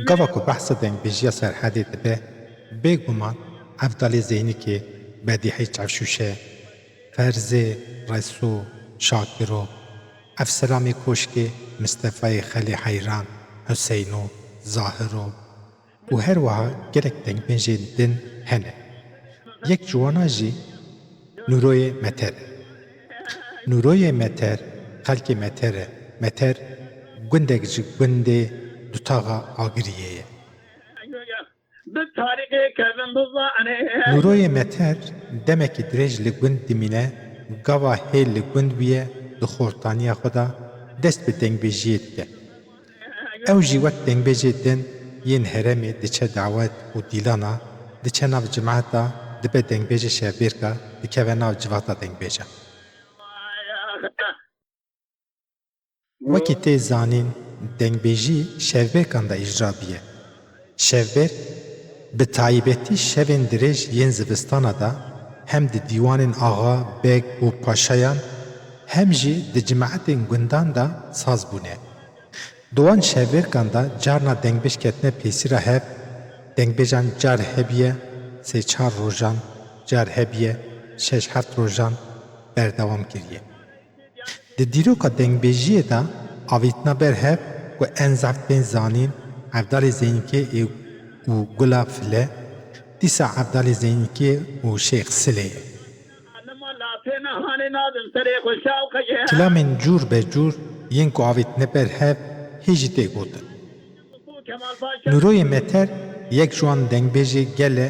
Gava ku behsa dengbêjiya Serhedê dibe, bêguman Efdalê Zeynîkê, Bedîhê Çavşûşê, Ferzê Reso Şakiro, Efselamê Koşkê, Mistefayê Xelê Heyran, Hüseyno, Zahiro û her wiha gelek dengbêjên din hene. Yek ji wan jî Nûroyê Meter e. Nûroyê Meter, xelkê Meter e. Meter gundek ji gundê dutaxa Agiriyê ye. Nûroyê Meter demekî dirêj li gund dimîne, gava hê li gund bîye di xortaniya xwe de dest bi dengbêjiyê dike. Ew jî wek dengbêjê din yên herêmê diçe dawet û dîlana, diçe nav cemaeta, dibe dengbêjê şevbêrka, dikeve nav civata dengbêja. Wekî tê zanîn, dengbêjî şevbêrkan de îcra bîye. Şevbêrk bi taybetî şevên dirêj yên zivistana da hem di dîwanên axa, bêg û paşayan hem jî di cemaetên gundan da saz bûne. Di wan şevbêrkan da carna dengbêj ketine pêsîra hev, dengbêjan car hebiye sê-çar rojan, car hebiye şeş-heft rojan berdewam kiriye. Di dîroka dengbêjiyê de avîtina ber hev ku en zeft bên zanîn Efdalê Zeynîkê û Gula File, dîsa Efdalê Zeynîkê û Şêx Silê ye. Kilamên cûr be cûr yên ku avîtine ber hev hê jî tê gotin. Nûroyê Meter yek ji wan dengbêjê gele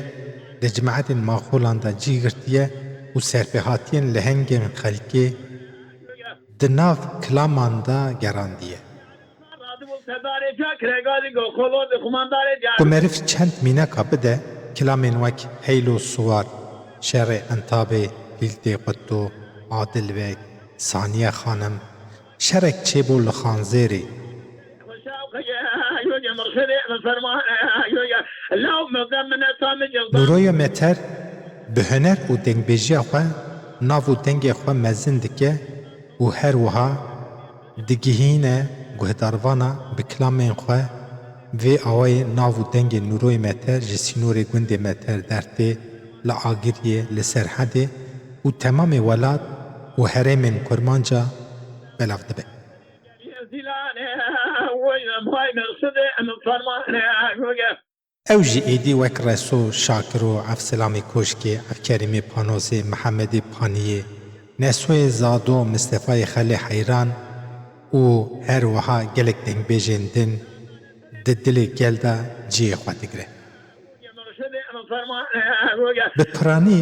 di cemaetên maxolan de cî girtiye û serpêhatiyên lehengên xelkê di nav kilaman da gerandiye. Ku meriv çend mîneka bide, kilamên wek Heylo Suwar, Şerê Entabê, Lîltê Qutto, Adilbek, Saniye Xanim, şerek çêbû li Xanzêrê. Nûroyê Meter bi huner û dengbêjiya xwe nav û dengê xwe mezin dike û her wiha digihîne guhdarvana bi kilamên xwe. Vê awayê nav û dengê Nûroyê Meter ji sînorê gundê Meter dertê li Agiriyê li Serhedê û temamê welat û herêmên Kurmanca belav dibe. Ew jî êdî wek Reso Şakiro, Efselamê Koşkê, Efkerîmê Panozê, Mihemedê Paniyê, Nesoyê Zado, Mistefayê Xelê Heyran û her wiha gelek dengbêjên din di dilê gel de ciyê xwe digre. Bi piranî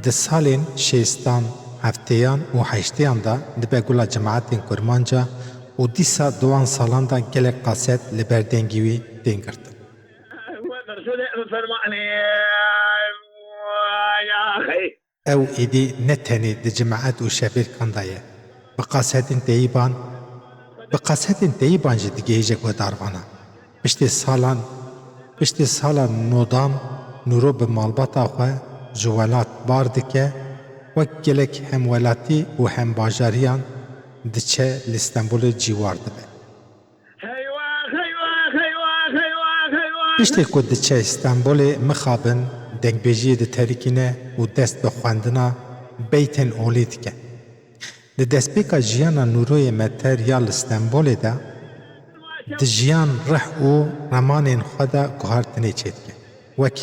di salên şêstan, hefteyan û heşteyan da dibe gula cemaetên Kurmanca û dîsa di wan salan da gelek qaset li ber dengê wî tên girtin. Ew êdî ne tenê di cemaet û şevbêrkan de ye. Bi qasetên teyîban jî digihêje guhdarvana. Piştî salan nodam Nûro bi malbata xwe ji welat bar dike, wek gelek hem welatî û hem bajariyan diçe li Stenbolê cîwar dibe. Piştî ku diçe Stenbolê mixabin, dengbêjiyê diterîkîne û dest bi xwendina beytên olî dike. Li destpêka jiyana Nûroyê Meter ya li Stenbolê de di jiyan rih û remanên xwe de guhartinê çê dike. Wek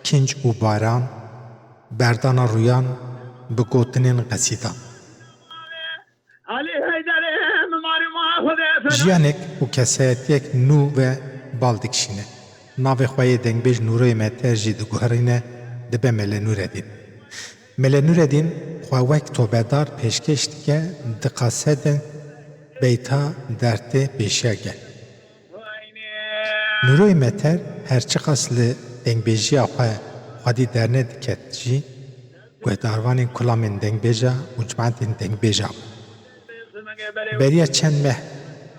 kinc û baran, berdana rûyan, bi gotinên qesîdan. Jiyanek û kesayetiyek nû ve bal dikişîne. Navê xwe yê dengbêj Nûroyê Meter jî diguherîne dibe Mele Nûreddîn. Mele Nûreddîn xwe wek tobedar pêşkeş dike di qasedên beyta dertê pêşiya gel. Nûroyê Meter her çi qas li dengbêjiya xwe xwedî derne diket jî guhdarvanên kulamên dengbêja û cemaetên dengbêja. Beriya çend meh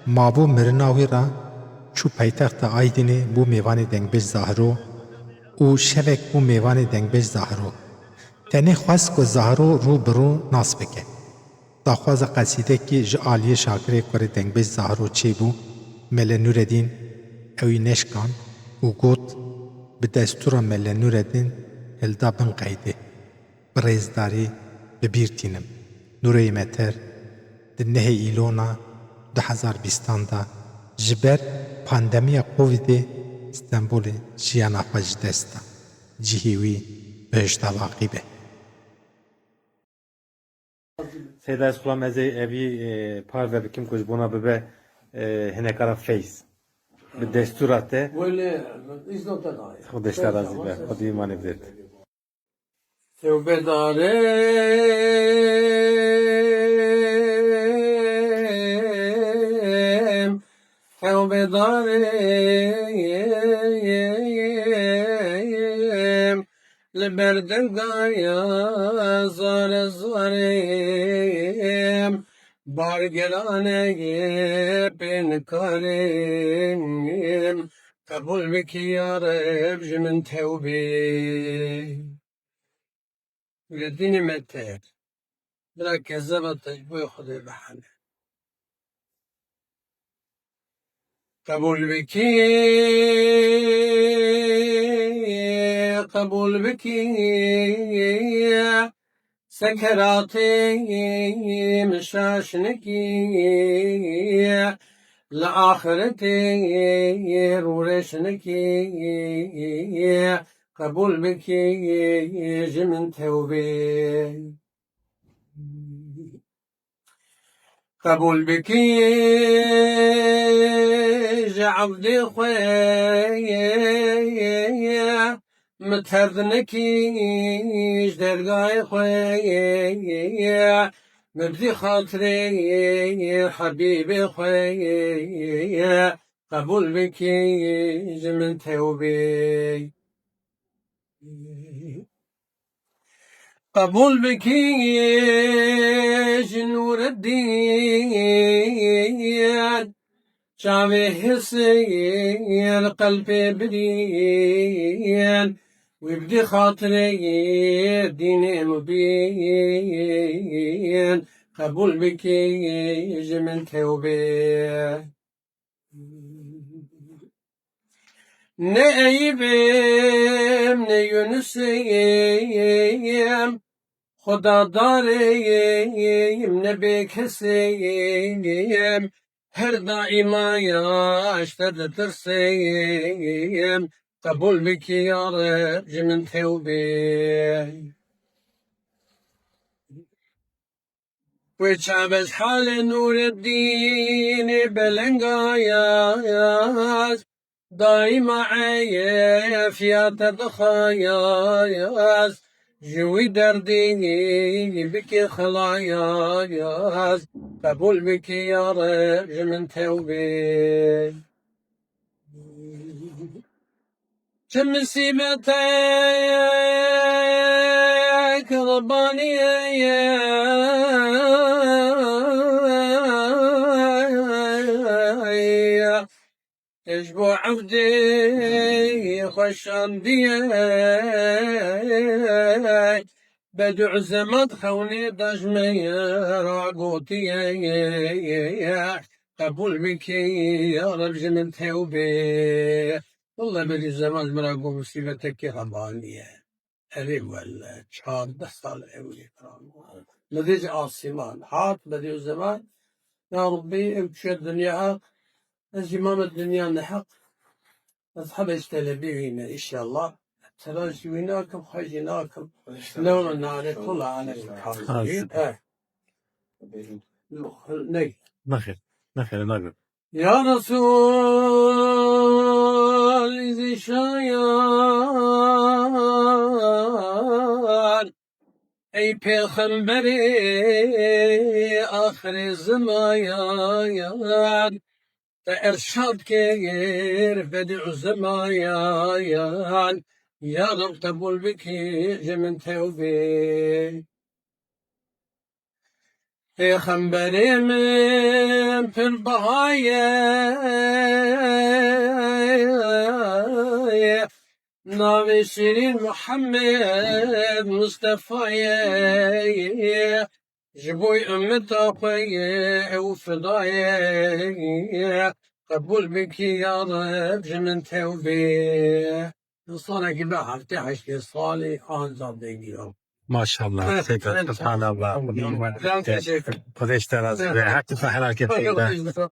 mabû mirina wî ra çû paytexta Aydînê bû mêvanê dengbêj Zahiro û şevek bû mêvanê dengbêj Zahiro. tenê xwest ku Zahro rû bi rû nas bike. Daxwaza qesîdekî ji aliyê Şakirê Kurê dengbêj Zahro çêbû, Mele Nûreddîn ew ê neşkand û got bi destûra Mele Nûreddîn hilda bin qeydê. Bi rêzdarî bibîrtînim. Nûreyê me ter di nehê îlona 2020 da ji ber pandemiya Covidê Stenbolê jiyana xwe ji dest da. Cihê wî bihişta vaqî be. Seyda Eskulam ez evî parve bikim ku ji bona bibe hinekara face. Bi destûra te Well, it's not that high. Xwe deşta razî be. Xwedî îmanê bidêt. Tevbe darem, tevbe darem, leber dengaya zare zarem, bargelane penkarem, kabul biki ya Rab jimin tevbe. Ledini meter. Bırak kezzaba tecbüy Xuday bahane. Kabul biki, kabul biki, sekeratım şaşniki, la ahireti rureşniki, kabul biki, jimin tevbe. قبول بكي عبدي خويا متهرنكي درقاي خويا مبدي خاطري حبيبي خويا قبول بكي من توبي قبول بكي نور الدين شعبي حسين قلبي بدين ويبدي خاطري ديني مبين قبول بكي من توبي ne eyibim ne yunusiyim Xuda dareyim ne bekesiyim her daima yaştadır tırsiyim kabul biki ya Rab jimin tevbe ve çabez hale Nureddin belengayaz daima عافية الخياياس جوي دردي بك خلاياس قبول بك يا رب من توبي كم سمتك رباني اشبو عبدي خشان بيه بدع زمد خوني دجمي راقوتي قبول بك يا رب من توبي والله بدي زمان مراقو مصيبتك ربانية هذه ولا شهر دستال اولي لذيذ عاصمان حاط بدي زمان يا ربي ابشر الدنيا زمام الدنيا نحق أصحاب استلبينا إن شاء الله تراجعيناكم خرجناكم لو نعرف كل على الحاضرين ني Naxir. Naxir naxir. يا رسول إذا شايان أي پیغمبري آخر الزمان ارشاد كير بدع زمايان يا رب قبول بك من توبي يا خنبري من في البهايا ناوي شيرين محمد مصطفى جبوي أمة أخويا وفضايا قبول بك يا رب من توبي نصانك بقى افتحش لصالي أنزل دقيقة Maşallah. Tekrar subhanallah. لا تشكر Kardeşler az ve herkes helak ettiğinde.